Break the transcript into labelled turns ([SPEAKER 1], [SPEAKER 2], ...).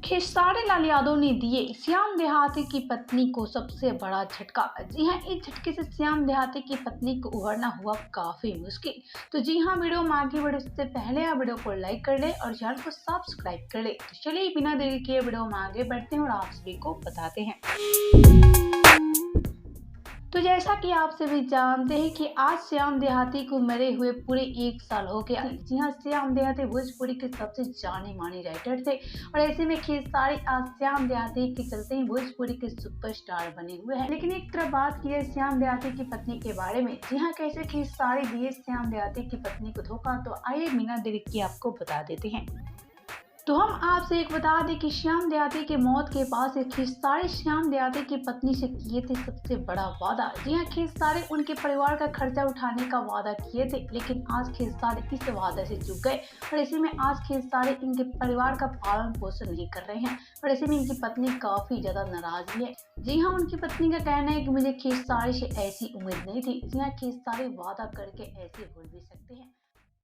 [SPEAKER 1] खेसारी लाल यादव ने दिए श्याम देहाती की पत्नी को सबसे बड़ा झटका। जी हां, इस झटके से श्याम देहाती की पत्नी को उभरना हुआ काफी मुश्किल। तो जी हां, वीडियो में आगे बढ़े उससे पहले आप वीडियो को लाइक कर ले और चैनल को सब्सक्राइब कर ले। तो चलिए बिना देरी किए वीडियो में आगे बढ़ते हैं और आप सभी को बताते हैं। तो जैसा कि आप सभी जानते हैं कि आज श्याम देहाती को मरे हुए पूरे 1 साल हो गया। जी हाँ, श्याम देहाती भोजपुरी के सबसे जाने माने राइटर थे और ऐसे में खेसारी आज श्याम देहाती के चलते ही भोजपुरी के सुपरस्टार बने हुए हैं। लेकिन एक तरफ बात की है श्याम देहाती की पत्नी के बारे में। जी हाँ, कैसे खेसारी दिए श्याम देहाती की पत्नी को धोखा, तो आइए बिना देरी किए आपको बता देते हैं। तो हम आपसे एक बता दें कि श्याम देहाती के मौत के बाद से खेसारी श्याम देहाती की पत्नी से किए थे सबसे बड़ा वादा। जी हाँ, खेसारी उनके परिवार का खर्चा उठाने का वादा किए थे, लेकिन आज खेसारी इस वादे से चूक गए और ऐसे में आज खेसारी इनके परिवार का पालन पोषण नहीं कर रहे हैं और ऐसे में इनकी पत्नी काफी ज्यादा नाराज भी है। जी हाँ, उनकी पत्नी का कहना है कि मुझे खेसारी से ऐसी उम्मीद नहीं थी। जी हाँ, खेसारी वादा करके ऐसे भूल भी सकते हैं।